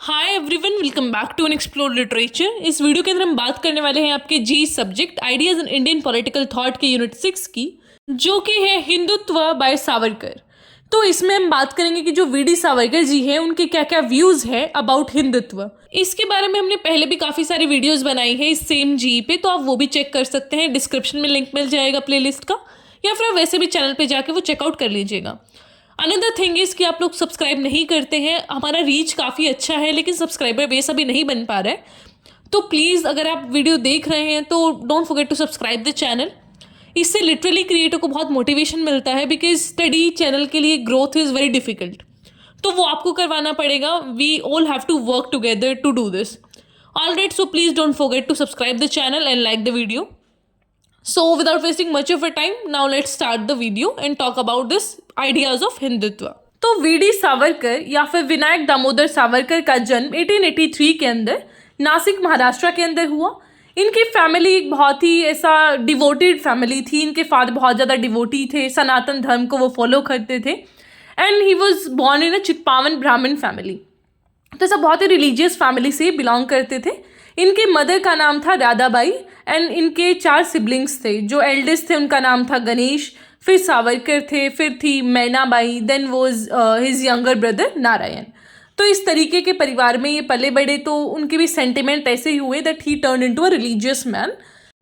Hi everyone, welcome back to an explore literature. इस video के अंदर हम बात करने वाले हैं आपके G subject ideas in Indian political thought के यूनिट 6 की, जो कि है हिंदुत्व बाय सावरकर। तो इसमें हम बात करेंगे कि जो वी.डी. सावरकर जी हैं उनके क्या क्या व्यूज है अबाउट हिंदुत्व। इसके बारे में हमने पहले भी काफ़ी सारी वीडियोज़ बनाई है इस सेम जी पे, तो आप वो भी चेक कर सकते हैं। डिस्क्रिप्शन में लिंक मिल जाएगा प्लेलिस्ट का, या फिर आप वैसे भी चैनल पे जाके वो चेकआउट कर लीजिएगा। अनदर थिंग इज़ कि आप लोग सब्सक्राइब नहीं करते हैं। हमारा रीच काफ़ी अच्छा है लेकिन सब्सक्राइबर बेस अभी नहीं बन पा रहा है, तो प्लीज़ अगर आप वीडियो देख रहे हैं तो don't forget to subscribe the channel. इससे लिटरली क्रिएटर को बहुत मोटिवेशन मिलता है, बिकॉज स्टडी चैनल के लिए ग्रोथ इज़ वेरी डिफिकल्ट, तो वो आपको करवाना पड़ेगा। We all have to work together to do this. Alright, so please don't forget to subscribe the channel and like the video. So without wasting much of our time, now let's start the video and talk about this ideas of Hindutva. तो VD. Savarkar या फिर विनायक दामोदर सावरकर का जन्म 1883 के अंदर नासिक महाराष्ट्र के अंदर हुआ. इनकी फैमिली एक बहुत ही ऐसा डिवोटेड फैमिली थी. इनके फादर बहुत ज़्यादा डिवोटी थे, सनातन धर्म को वो फॉलो करते थे. And he was born in a Chitpavan Brahmin family. तो ऐसा बहुत ही रिलीजियस फैमिली से बिलोंग करते थे. इनके मदर का नाम था राधाबाई एंड इनके 4 सिबलिंग्स थे. जो एल्डेस्ट थे उनका नाम था गणेश, फिर सावरकर थे, फिर थी Mainabai, then was his younger brother Narayan. तो इस तरीके के परिवार में ये पले बड़े, तो उनके भी सेंटिमेंट ऐसे ही हुए that he turn into a religious man.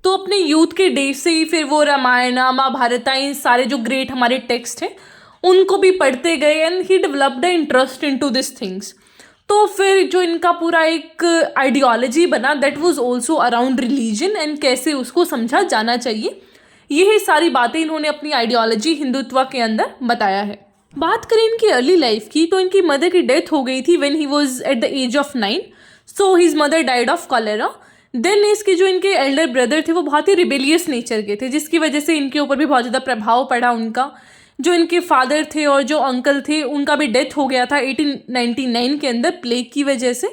तो अपने यूथ के डेज से ही फिर वो रामायण महाभारत, इन सारे जो ग्रेट हमारे टेक्स्ट हैं उनको भी पढ़ते गए and he developed a interest into this things. तो फिर जो इनका पूरा एक आइडियोलॉजी बना that was also around religion and कैसे उसको समझा जाना चाहिए, यही सारी बातें इन्होंने अपनी आइडियोलॉजी हिंदुत्व के अंदर बताया है. बात करें इनकी अर्ली लाइफ की, तो इनकी मदर की डेथ हो गई थी when he was at the age of 9. So his mother died of cholera. Then इसके जो इनके एल्डर ब्रदर थे वो बहुत ही रिबेलियस नेचर के थे, जिसकी वजह से इनके ऊपर भी बहुत ज़्यादा प्रभाव पड़ा उनका. जो इनके फादर थे और जो अंकल थे उनका भी डेथ हो गया था 1899 के अंदर प्लेग की वजह से.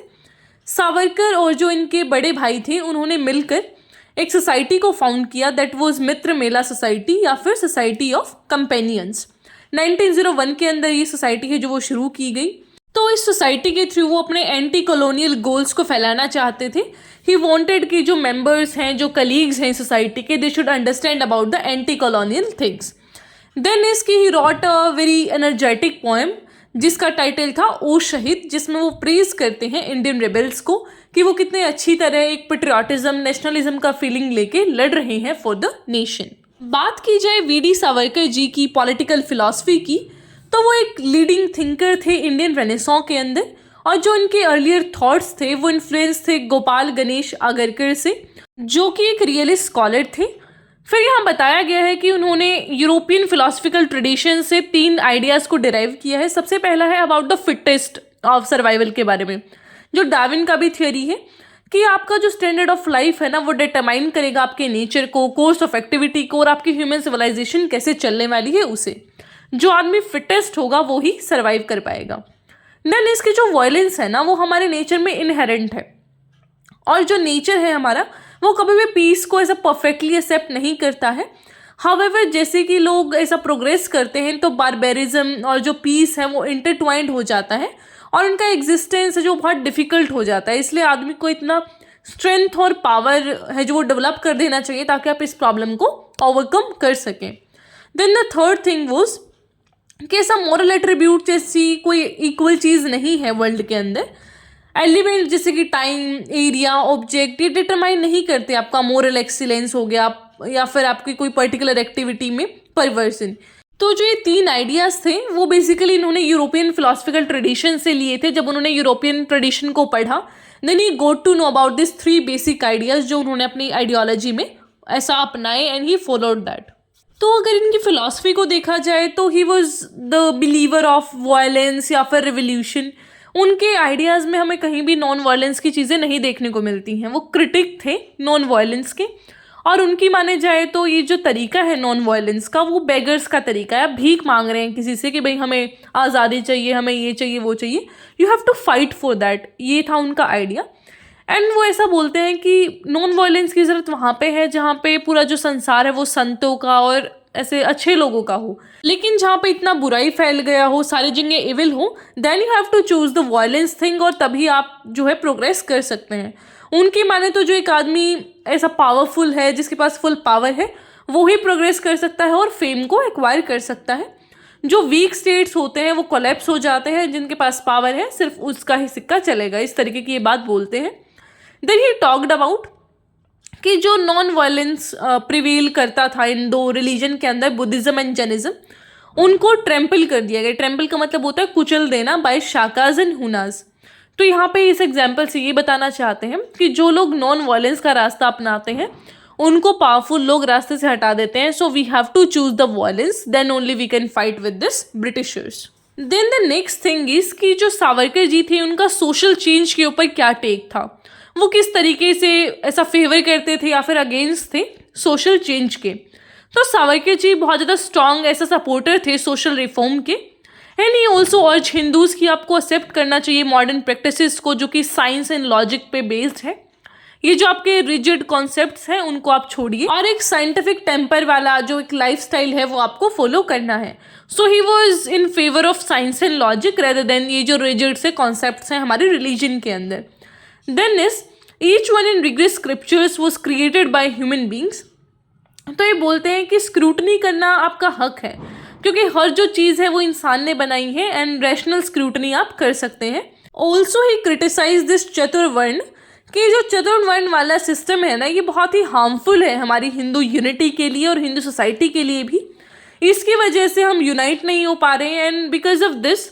सावरकर और जो इनके बड़े भाई थे उन्होंने मिलकर एक सोसाइटी को फाउंड किया that was Mitra Mela society या फिर सोसाइटी ऑफ कंपेनियंस. 1901 के अंदर ये सोसाइटी है जो वो शुरू की गई. तो इस सोसाइटी के थ्रू वो अपने एंटी कॉलोनियल गोल्स को फैलाना चाहते थे. ही वांटेड कि जो मेंबर्स हैं, जो कलीग्स हैं सोसाइटी के, they should understand about the anti colonial things. Then इसकी ही wrote a very energetic poem जिसका टाइटल था ओ शहीद, जिसमें वो प्रेज करते हैं इंडियन रेबल्स को कि वो कितने अच्छी तरह एक पेट्रियाटिज्म, नेशनलिज्म का फीलिंग लेके लड़ रहे हैं फॉर द नेशन. बात की जाए वी.डी. सावरकर जी की पॉलिटिकल फिलॉसफी की, तो वो एक लीडिंग थिंकर थे इंडियन रेनेसां के अंदर. और जो इनके अर्लियर थॉट्स थे वो इन्फ्लुएंस थे गोपाल गणेश आगरकर से, जो कि एक रियलिस्ट स्कॉलर थे. फिर यहाँ बताया गया है कि उन्होंने यूरोपियन फिलोसफिकल ट्रेडिशन से 3 आइडियाज़ को डिराइव किया है. सबसे पहला है about the fittest of survival के बारे में, जो डार्विन का भी थ्योरी है कि आपका जो स्टैंडर्ड ऑफ लाइफ है ना वो डिटरमाइन करेगा आपके नेचर को, कोर्स ऑफ एक्टिविटी को और आपकी ह्यूमन सिविलाइजेशन कैसे चलने वाली है उसे. जो आदमी फिटेस्ट होगा वो ही सर्वाइव कर पाएगा. देन इसकी जो वायलेंस है ना वो हमारे नेचर में इनहेरेंट है, और जो नेचर है हमारा वो कभी भी पीस को ऐसा परफेक्टली एक्सेप्ट नहीं करता है. हाउएवर जैसे कि लोग ऐसा प्रोग्रेस करते हैं तो बारबेरिज्म और जो पीस है वो इंटरट्वाइंड हो जाता है और उनका एग्जिस्टेंस है जो बहुत डिफिकल्ट हो जाता है. इसलिए आदमी को इतना स्ट्रेंथ और पावर है जो वो डेवलप कर देना चाहिए ताकि आप इस प्रॉब्लम को ओवरकम कर सकें. Then the third thing was कि ऐसा मॉरल एट्रीब्यूट जैसी कोई इक्वल चीज़ नहीं है वर्ल्ड के अंदर. एलिमेंट जैसे कि टाइम, एरिया, ऑब्जेक्ट, ये डिटरमाइन नहीं करते आपका मोरल एक्सीलेंस हो गया या फिर आपकी कोई पर्टिकुलर एक्टिविटी में परिवर्तन. तो जो ये 3 आइडियाज़ थे वो बेसिकली इन्होंने यूरोपियन फिलोसफिकल ट्रेडिशन से लिए थे. जब उन्होंने यूरोपियन ट्रेडिशन को पढ़ा then he got to know about this 3 basic ideas जो उन्होंने अपनी आइडियोलॉजी में ऐसा अपनाए एंड ही फॉलोड दैट. तो अगर इनकी फिलॉसफी को देखा जाए तो he was the believer of violence या फिर रिवोल्यूशन. उनके आइडियाज़ में हमें कहीं भी नॉन वायलेंस की चीज़ें नहीं देखने को मिलती हैं. वो क्रिटिक थे नॉन वायलेंस के, और उनकी माने जाए तो ये जो तरीका है नॉन वायलेंस का वो बेगर्स का तरीका है. आप भीख मांग रहे हैं किसी से कि भाई हमें आज़ादी चाहिए, हमें ये चाहिए वो चाहिए, you have to fight for that. ये था उनका आइडिया. एंड वो ऐसा बोलते हैं कि नॉन वायलेंस की ज़रूरत वहाँ पे है जहाँ पे पूरा जो संसार है वो संतों का और ऐसे अच्छे लोगों का हो। लेकिन जहाँ पे इतना बुराई फैल गया हो, सारी जगह इविल हो, then you have to choose the violence thing, और तभी आप जो है प्रोग्रेस कर सकते हैं। उनकी माने तो जो एक आदमी ऐसा पावरफुल है, जिसके पास फुल पावर है, वो ही प्रोग्रेस कर सकता है और फेम को एक्वायर कर सकता है। जो वीक स्टेट्स होते हैं वो कोलैप्स हो जाते हैं, जिनके पास पावर है सिर्फ उसका ही सिक्का चलेगा, इस तरीके की ये बात बोलते हैं। देन ही टॉक्ड अबाउट कि जो नॉन वायलेंस प्रिवेल करता था इन दो रिलीजन के अंदर, बुद्धिज्म एंड जैनिज्म, उनको ट्रैम्पल कर दिया गया। ट्रैम्पल का मतलब होता है कुचल देना, बाय शाकाज एंड हुनाज। तो यहाँ पे इस एग्जाम्पल से ये बताना चाहते हैं कि जो लोग नॉन वायलेंस का रास्ता अपनाते हैं उनको पावरफुल लोग रास्ते से हटा देते हैं। So we have to choose the violence, then only we can fight with this Britishers. Then the next thing is कि जो सावरकर जी थे उनका सोशल चेंज के ऊपर क्या टेक था, वो किस तरीके से ऐसा फेवर करते थे या फिर अगेंस्ट थे सोशल चेंज के। तो सावरकर जी बहुत ज़्यादा स्ट्रांग ऐसा सपोर्टर थे सोशल रिफॉर्म के। एंड ही ऑल्सो अर्ज हिंदूज की आपको एक्सेप्ट करना चाहिए मॉडर्न प्रैक्टिसेस को, जो कि साइंस एंड लॉजिक पे बेस्ड है। ये जो आपके रिजिड कॉन्सेप्ट्स हैं उनको आप छोड़िए, और एक साइंटिफिक टेम्पर वाला जो एक लाइफस्टाइल है वो आपको फॉलो करना है। So he was in favour of science and logic rather than ये जो रिजिड से कॉन्सेप्ट्स हैं हमारे रिलीजन के अंदर। Then is each one in regress scriptures was created by human beings. तो ये बोलते हैं कि स्क्रूटनी करना आपका हक है, क्योंकि हर जो चीज़ है वो इंसान ने बनाई है, एंड रैशनल स्क्रूटनी आप कर सकते हैं। ऑल्सो ही क्रिटिसाइज दिस चतुर्वर्ण, कि जो चतुर्वर्ण वाला सिस्टम है ना, ये बहुत ही हार्मफुल है हमारी हिंदू यूनिटी के लिए और हिंदू सोसाइटी के लिए भी। इसकी वजह से हम यूनाइट नहीं हो पा रहे हैं, एंड बिकॉज ऑफ दिस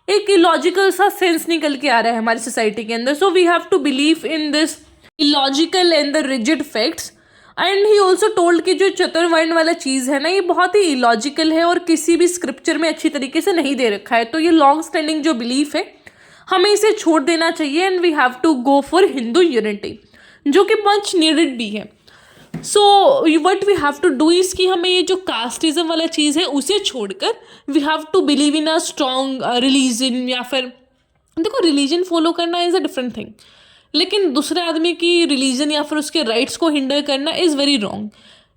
एक इलॉजिकल सा सेंस निकल के आ रहा है हमारी सोसाइटी के अंदर। So we have to believe in this illogical and the rigid facts. And he also told कि जो चतुर्वर्ण वाला चीज़ है ना, ये बहुत ही इलॉजिकल है और किसी भी स्क्रिप्चर में अच्छी तरीके से नहीं दे रखा है। तो ये लॉन्ग स्टैंडिंग जो बिलीफ है हमें इसे छोड़ देना चाहिए, and we have to go for Hindu unity, जो कि मच नीडेड भी है। So what we have to do is कि हमें ये जो कास्टिज्म वाला चीज़ है उसे छोड़कर we have to believe in a strong religion, या फिर देखो रिलीजन फॉलो करना इज़ अ डिफरेंट थिंग, लेकिन दूसरे आदमी की रिलीजन या फिर उसके राइट्स को हिंडर करना is very wrong.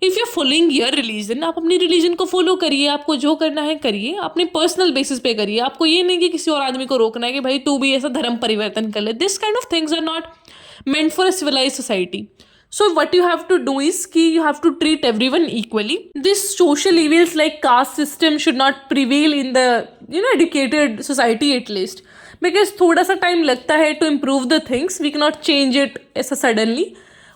If you are following your religion, आप अपनी रिलीजन को फॉलो करिए, आपको जो करना है करिए, अपने पर्सनल बेसिस पे करिए। आपको ये नहीं कि किसी और आदमी को रोकना है कि भाई तू भी ऐसा धर्म परिवर्तन कर ले। This kind of things are not meant for a civilized society. So what you have to do is कि you have to treat everyone equally. This social evils like caste system should not prevail in the educated society at least, because थोड़ा सा time लगता है to improve the things. We cannot change it ऐसा suddenly,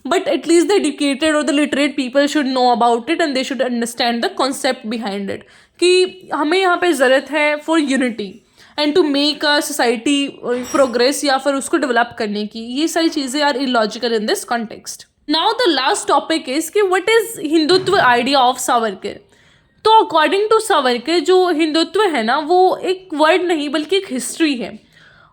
but at least the educated or the literate people should know about it and they should understand the concept behind it कि हमें यहाँ पे ज़रूरत है for unity and to make a society progress या फिर उसको डेवलप करने की। ये सारी चीज़ें are illogical in this context. Now the last topic is कि what is Hindutva idea of Savarkar. तो अकॉर्डिंग टू सावरकर जो हिंदुत्व है ना, वो एक वर्ड नहीं बल्कि एक हिस्ट्री है,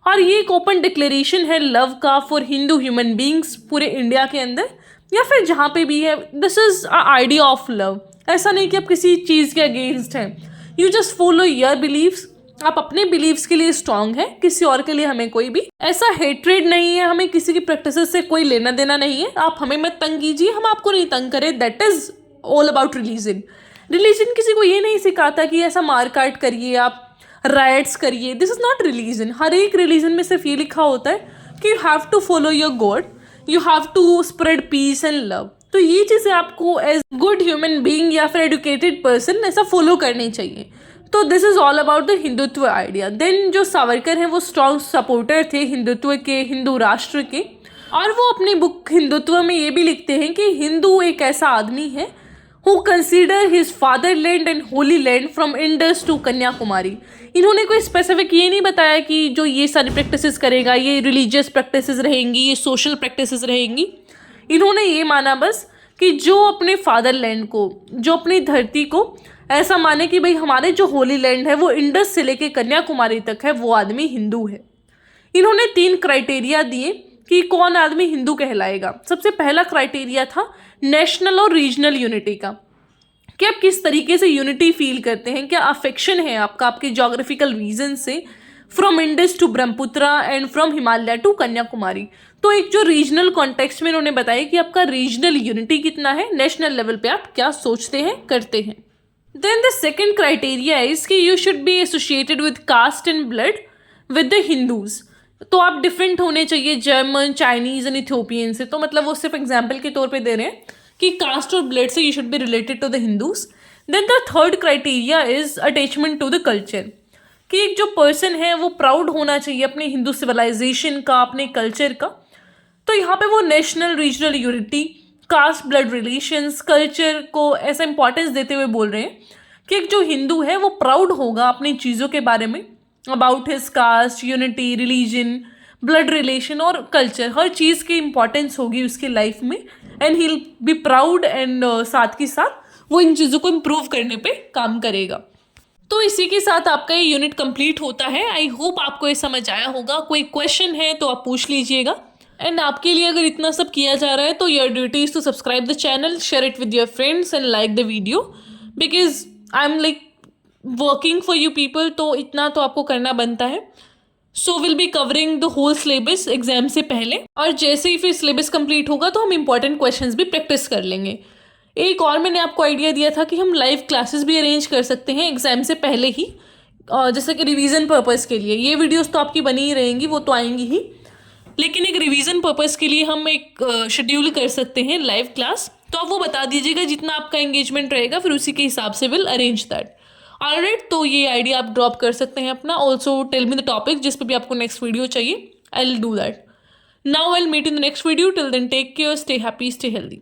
और ये एक ओपन डिक्लेरेशन है लव का फॉर हिंदू ह्यूमन बींग्स पूरे इंडिया के अंदर या फिर जहाँ पे भी है। This is a idea of love. ऐसा नहीं कि आप किसी चीज़ के अगेंस्ट हैं, you just follow your beliefs. आप अपने बिलीव्स के लिए स्ट्रांग है, किसी और के लिए हमें कोई भी ऐसा हेट्रेड नहीं है, हमें किसी की प्रैक्टिसेस से कोई लेना देना नहीं है। आप हमें मत तंग कीजिए, हम आपको नहीं तंग करें। That is all about religion. Religion किसी को ये नहीं सिखाता कि ऐसा मार काट करिए, आप राइट्स करिए। This is not religion. हर एक रिलीजन में सिर्फ ये लिखा होता है कि you have to follow your God, you have to spread peace and love. तो ये चीज़ें आपको एज गुड ह्यूमन बीइंग या फिर एजुकेटेड पर्सन ऐसा फॉलो करनी चाहिए। तो this is all about the Hindutva idea. Then जो सावरकर हैं वो स्ट्रॉन्ग सपोर्टर थे हिंदुत्व के, हिंदू राष्ट्र के, और वो अपनी बुक हिंदुत्व में ये भी लिखते हैं कि हिंदू एक ऐसा आदमी है who consider his fatherland and holy land from Indus to Kanyakumari. इन्होंने कोई स्पेसिफिक ये नहीं बताया कि जो ये सारी प्रैक्टिसेस करेगा ये रिलीजियस प्रैक्टिसेस रहेंगी, ये सोशल प्रैक्टिसेस रहेंगी। इन्होंने ये माना बस कि जो अपने फादरलैंड को, जो अपनी धरती को ऐसा माने कि भाई हमारे जो होली लैंड है वो इंडस से लेके कन्याकुमारी तक है, वो आदमी हिंदू है। इन्होंने 3 क्राइटेरिया दिए कि कौन आदमी हिंदू कहलाएगा। सबसे पहला क्राइटेरिया था नेशनल और रीजनल यूनिटी का, कि आप किस तरीके से यूनिटी फील करते हैं, क्या अफेक्शन है आपका आपके जोग्राफिकल रीजन से, from Indus to Brahmaputra and from Himalaya to Kanyakumari. तो एक जो रीजनल कॉन्टेक्स्ट में इन्होंने बताया कि आपका रीजनल यूनिटी कितना है, नेशनल लेवल पे आप क्या सोचते हैं, करते हैं। Then the second criteria is that you should be associated with caste and blood with the Hindus. तो आप डिफरेंट होने चाहिए जर्मन, चाइनीज एंड इथियोपियन से। तो मतलब वो सिर्फ एग्जाम्पल के तौर पे दे रहे हैं कि कास्ट और ब्लड से you should be related to the Hindus. Then the third criteria is attachment to the culture, कि एक जो पर्सन है वो प्राउड होना चाहिए अपने हिंदू सिविलाइजेशन का, अपने कल्चर का। तो यहाँ पे वो national regional unity, caste blood relations, culture को ऐसा इंपॉर्टेंस देते हुए बोल रहे हैं कि एक जो हिंदू है वो प्राउड होगा अपनी चीज़ों के बारे में, about his cast, unity, religion, blood relation और कल्चर। हर चीज़ की इंपॉर्टेंस होगी उसकी लाइफ में and he will be proud and साथ के साथ वो इन चीज़ों को इम्प्रूव करने पे काम करेगा। तो इसी के साथ आपका ये यूनिट कंप्लीट होता है। आई होप आपको ये समझ आया होगा। कोई क्वेश्चन है तो आप पूछ लीजिएगा। एंड आपके लिए अगर इतना सब किया जा रहा है तो your duty is to subscribe the channel, share it with your friends and like the video, because I am like working for you people. तो इतना तो आपको करना बनता है। So will be covering the whole syllabus exam से पहले, और जैसे ही फिर सिलेबस कंप्लीट होगा तो हम इंपॉर्टेंट क्वेश्चंस भी प्रैक्टिस कर लेंगे। एक और मैंने आपको आइडिया दिया था कि हम लाइव क्लासेस भी अरेंज कर सकते हैं एग्जाम से पहले ही, जैसे कि रिवीजन पर्पस के लिए। ये वीडियोस तो आपकी बनी ही रहेंगी, वो तो आएंगी ही, लेकिन एक रिवीजन पर्पस के लिए हम एक शेड्यूल कर सकते हैं लाइव क्लास। तो आप वो बता दीजिएगा जितना आपका एंगेजमेंट रहेगा, फिर उसी के हिसाब से विल अरेंज दैट। ऑलराइट, तो ये आइडिया आप ड्रॉप कर सकते हैं अपना। Also tell me the topic जिस पे भी आपको नेक्स्ट वीडियो चाहिए, I will do that. Now I will meet in the next video. Till then take care, stay happy, stay healthy.